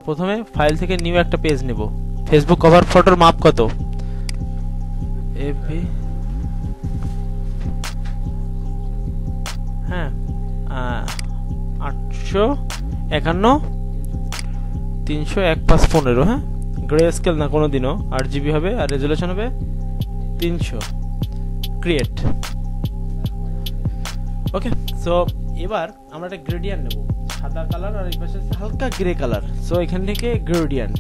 প্রথমে ফাইল থেকে নিউ একটা পেজ নেব। ফেসবুক কভার ফটোর মাপ কত? এফবি, হ্যাঁ 851 301/15, হ্যাঁ গ্রে স্কেল না কোনোদিনও, 8 GB হবে আর রেজুলেশন হবে 300। ক্রিয়েট। ওকে, সো এবার আমরা একটা গ্রেডিয়েন্ট নেব, সাদা কালার আর এই পাশে হালকা গ্রে কালার। সো এখান থেকে গ্রেডিয়েন্ট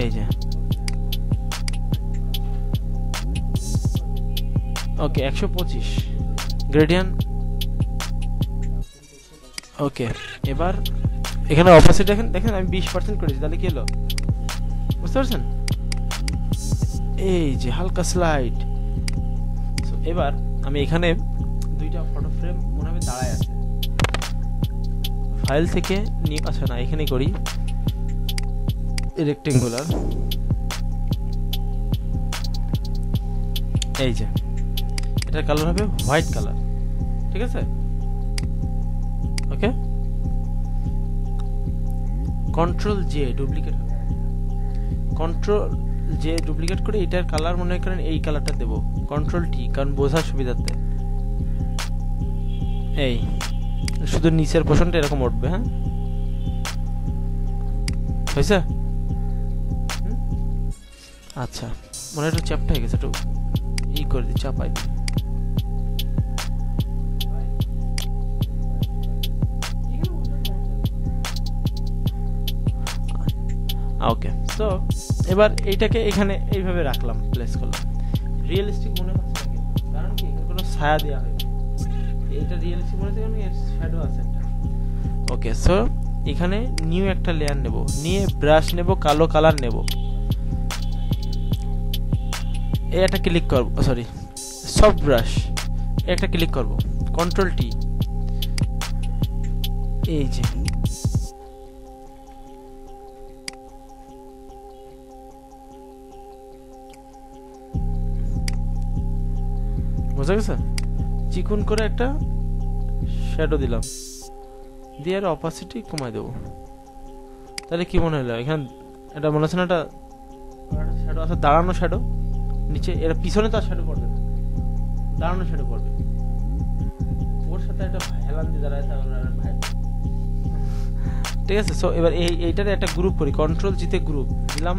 এই যে, ওকে 125 গ্রেডিয়েন্ট। ওকে, এবার এখানে অপোজিট দেখেন আমি 20% করেছি, তাহলে কি হলো বুঝতে পারছেন? এই যে হালকা স্লাইড। এবার আমি এখানে দুইটা ফটো ফ্রেম মনে হবে দাঁড়ায় আছে, ফাইল থেকে নিয়ে, আচ্ছা না এখানেই করি, রেক্টেঙ্গুলার। এই যে এটার কালার হবে হোয়াইট কালার, ঠিক আছে? ওকে, কন্ট্রোল জে ডুপ্লিকেট হবে, কন্ট্রোল জে ডুপ্লিকেট করে এটার কালার মনে করেন এই কালারটা দেব, কন্ট্রোল টি, কারণ বোঝার সুবিধার্থে। এই শুধু নিচের পোর্শনটা এরকম উঠবে, হ্যাঁ হয়েছে? আচ্ছা, মনে একটু চ্যাপটা হয়ে গেছে, একটু ই করে দিই, চাপাই দিই। ওকে, তো এবার এইটাকে এখানে এইভাবে রাখলাম, প্লেস করলাম। রিয়েলিস্টিক মনে হচ্ছে না কিন্তু, কারণ কি এখানে কোনো ছায়া দেওয়া হয়নি, এটা রিয়েলিস্টিক মনে হচ্ছে কারণ এর শ্যাডো আছে একটা। ওকে, সো এখানে নিউ একটা লেয়ার নেব, নিয়ে ব্রাশ নেব, কালো কালার নেব, এই একটা ক্লিক করব, সরি সফট ব্রাশ, একটা ক্লিক করব, কন্ট্রোল টি। এই যে বোঝা গেছে? চিকুন করে একটা শ্যাডো দিলাম, দিয়ে আর অপাসিটি কমাই দেবো। তাহলে কি মনে হলো? এখানে এটা মনে হচ্ছে না একটা শ্যাডো আছে, দাঁড়ানো শ্যাডো নিচে, এর পিছনে তো আর শ্যাডো পড়বে না, দাঁড়ানো শ্যাডো পড়বে, ওর সাথে একটা হেলান দিয়ে দাঁড়ায় থাকবে। ঠিক আছে, সো এবার এইটারে একটা গ্রুপ করি, কন্ট্রোল জিতে গ্রুপ দিলাম,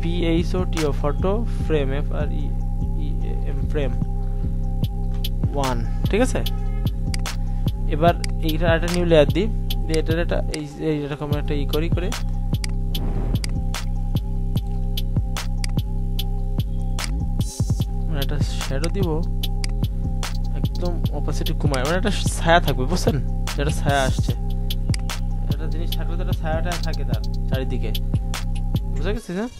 PHOTO photo frame, FREEM frame 1, ঠিক আছে? এবার এইটা একটা নিউ লেয়ার দিই, দিয়ে এটার একটা এইরকম একটা ই করি করে একটা শ্যাডো দিব, একদম অপোজিট কমায়, মানে একটা ছায়া থাকবে, বুঝছেন? যেটা ছায়া আসছে, একটা জিনিস থাকলে তো একটা ছায়াটা থাকে তার চারিদিকে, বুঝা গেছে? হ্যাঁ,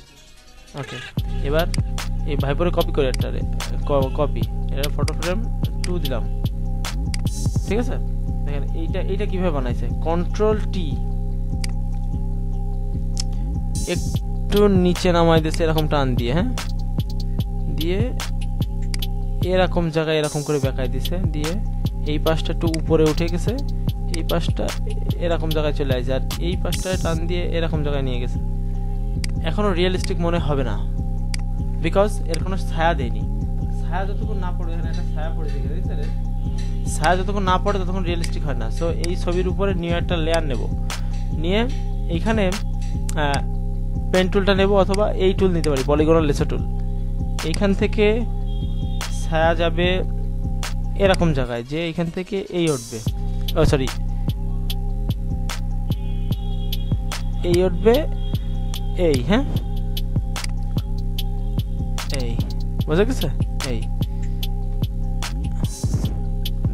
ওকে, এবার এই ভাইপরে কপি করে একটা কপি, এটা ফটো ফ্রেম 2 দিলাম, ঠিক আছে? দেখেন এইটা কিভাবে বানাইছে, কন্ট্রোল টি, একটু নিচে নামাই দিয়েছে এরকম টান দিয়ে, হ্যাঁ দিয়ে এরকম জায়গায় এরকম করে বেঁকাই দিছে, দিয়ে এই পাশটা একটু উপরে উঠে গেছে, এই পাশটা এরকম জায়গায় চলে আসছে, আর এই পাশটা টান দিয়ে এরকম জায়গায় নিয়ে গেছে। এখনো রিয়েলিস্টিক মনে হবে না, বিকজ এর কোনো ছায়া দেয়নি। ছায়া যতক্ষণ না পড়ে, এখানে একটা ছায়া পড়ে দেখে দিচ্ছে, ছায়া যতক্ষণ না পড়ে ততক্ষণ রিয়েলিস্টিক হয় না। সো এই ছবির উপরে নিউ একটা লেয়ার নেব, নিয়ে এইখানে পেন টুলটা নেব, অথবা এই টুল নিতে পারি, পলিগনাল লেসার টুল। এইখান থেকে ছায়া যাবে এরকম জায়গায়, যে এইখান থেকে এই উঠবে, ও সরি এই উঠবে, এই, হ্যাঁ এই বোঝা গেছে? এই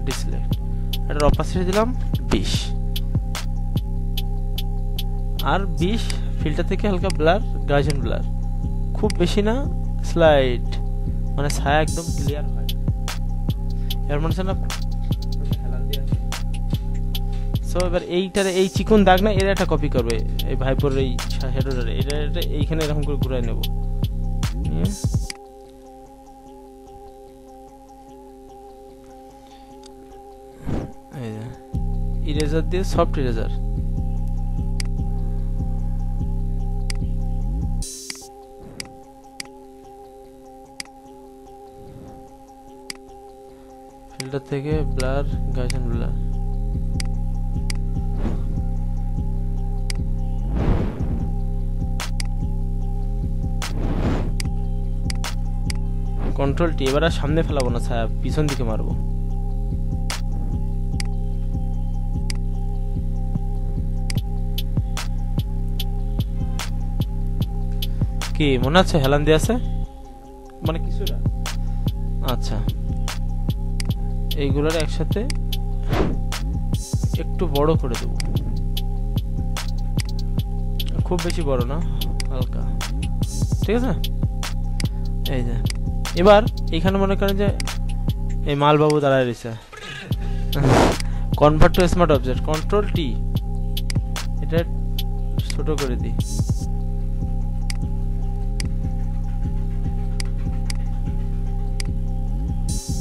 ডিসপ্লে, এটার অপাসিটি দিলাম 20, আর 20 ফিল্টার থেকে হালকা ব্লার, গার্জিয়ান ব্লার, খুব বেশি না, স্লাইড, মানে ছায়া একদম ক্লিয়ার হয়, এর মনে হচ্ছে না হেলান দিয়ে আছে। সো সো এবার এইটারে এই চিকন দাগ না এর একটা কপি করবে এই ভাইপোর এই শ্যাডোটারে এটা এইখানে এরকম করে ঘুরাই নেব নিয়ে এই যে ইরেজার দিয়ে সফট ইরেজার ফিল্টার থেকে blur Kaisen blur control T এবার আর সামনে ফেলাবো না ছায়া পিছন দিকে মারবো কি মনে আছে হেলান দিয়ে আছে মানে কিছুটা আচ্ছা এইগুলোর একসাথে একটু বড় করে দেব খুব বেশি বড় না হালকা ঠিক আছে এই যে এবার এখানে মনে করেন যে এই মালবাবু দাঁড়ায় রয়েছে convert to smart object control T এটা ছোট করে দিই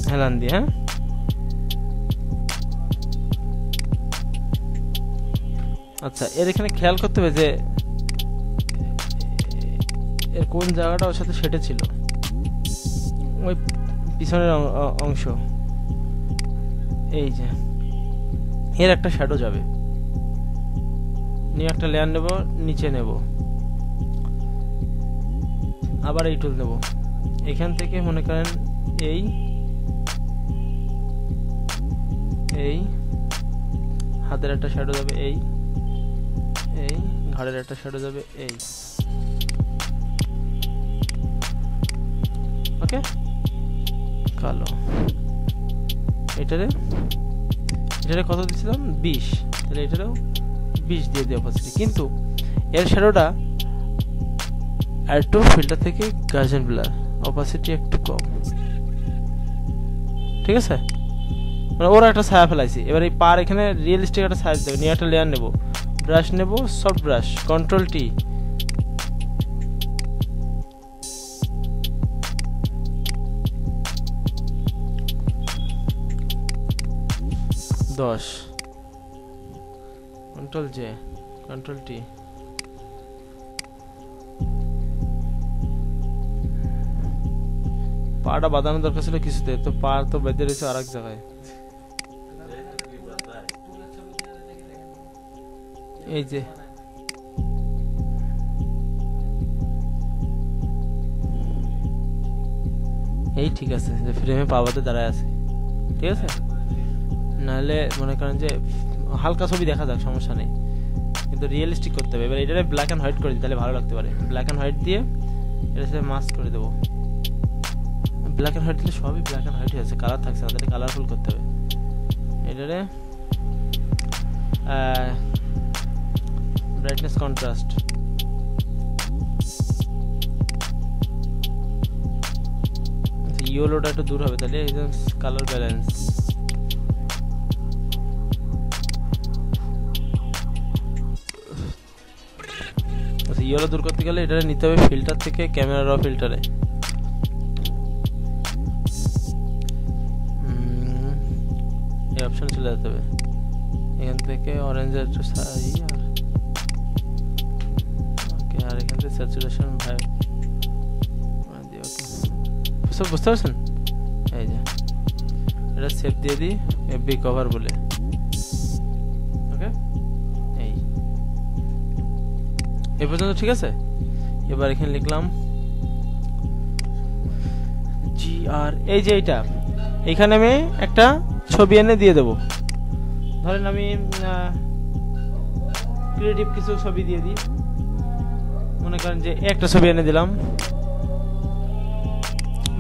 হেলান দিয়ে হ্যাঁ আচ্ছা এর এখানে খেয়াল করতে হবে যে এর কোন জায়গাটা ওর সাথে সেটে ছিল ওই পিছনের অংশ এই যে এর একটা শ্যাডো যাবে নিয়ে একটা লেয়ার নেব নিচে নেব আবার এই টুল নেব এখান থেকে মনে করেন এই এই হাতের একটা শ্যাডো যাবে এই এই ঘাড়ের একটা শ্যাডো যাবে এই ওকে কালো এটারে কত দিয়েছিলাম 20 তাহলে এটারেও 20 দিয়ে দিই অপাসিটি কিন্তু এর শ্যাডোটা আর একটু ফিল্টার থেকে গার্জেন ব্লার অপাসিটি একটু কম ঠিক আছে মানে ওরা একটা ছায়া ফেলাইছি এবার এই পার এখানে রিয়েলিস্টিক একটা ছায়া দেবে নিয়ে একটা লেয়ার নেব ব্রাশ নেব সফট ব্রাশ কন্ট্রোল টি দশ কন্ট্রোল জে কন্ট্রোল টি পাটা বাঁধানো দরকার ছিল কিছুতে তো পা তো বেঁধে রয়েছে আর এক জায়গায় এই যে এই ঠিক আছে যে ফ্রেমে পাওয়াতে দাঁড়ায় আছে ঠিক আছে নাহলে মনে করেন যে হালকা ছবি দেখা যাক সমস্যা নেই কিন্তু রিয়েলিস্টিক করতে হবে এবার এটারে ব্ল্যাক এন্ড হোয়াইট করে দিই তাহলে ভালো লাগতে পারে ব্ল্যাক এন্ড হোয়াইট দিয়ে এটার সাথে মাস্ক করে দেবো ব্ল্যাক এন্ড হোয়াইট দিলে সবই ব্ল্যাক এন্ড হোয়াইট আছে কালার থাকছে না তাহলে কালারফুল করতে হবে এটারে ব্রাইটনেস কন্ট্রাস্ট ইয়েলোটা একটু দূর হবে তাহলে কালার ব্যালেন্স ইয়েলো দূর করতে গেলে এটা নিতে হবে ফিল্টার থেকে ক্যামেরা র ফিল্টারে এই অপশন চলে যেতে হবে এখান থেকে অরেঞ্জের একটু সাই আর ওকে আর এখান থেকে স্যাচুরেশন ভাই সব বুঝতে পারছেন এই যে এটা সেভ দিয়ে দিই এফবি কভার বলে ওকে এই পর্যন্ত ঠিক আছে এবার এখানে লিখলাম জিআর এই যে এইটা এখানে আমি একটা ছবি এনে দিয়ে দেব ধরেন আমি ক্রিয়েটিভ কিছু ছবি দিয়ে দিই মনে করেন যে একটা ছবি এনে দিলাম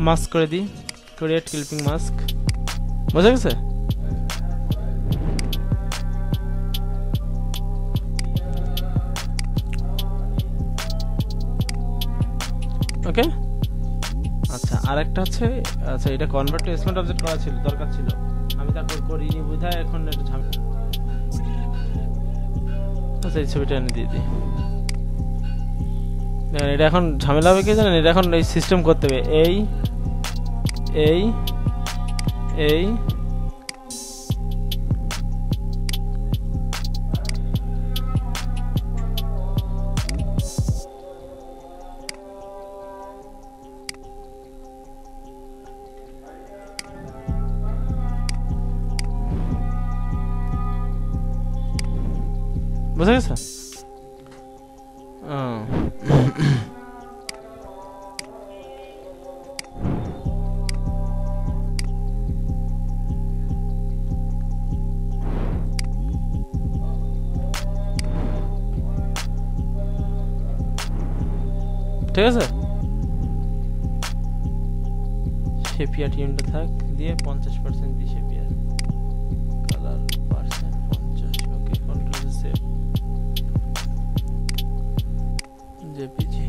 মাস্ক করে দিই ক্রিয়েট ক্লিপিং মাস্ক বুঝা গেছে ওকে আচ্ছা আরেকটা আছে আচ্ছা এটা কনভার্ট টু স্মার্ট অবজেক্ট করা ছিল দরকার ছিল আমি তারপর করিনি বুঝায় এখন একটু ঝামেলা আচ্ছা এই ছবিটা এনে দিয়ে দিই। দেখেন এটা এখন ঝামেলা হবে কি জানেন, এটা এখন এই সিস্টেম করতে হবে এই এই এই বুঝা গেছে? ঠিক আছে, শেপিয়ার টিউনটা থাক দিয়ে 50% দিয়ে শেপিয়ার কালার পার্সেন্ট 50। ওকে, কন্ট্রোল সেভ জেপিজি।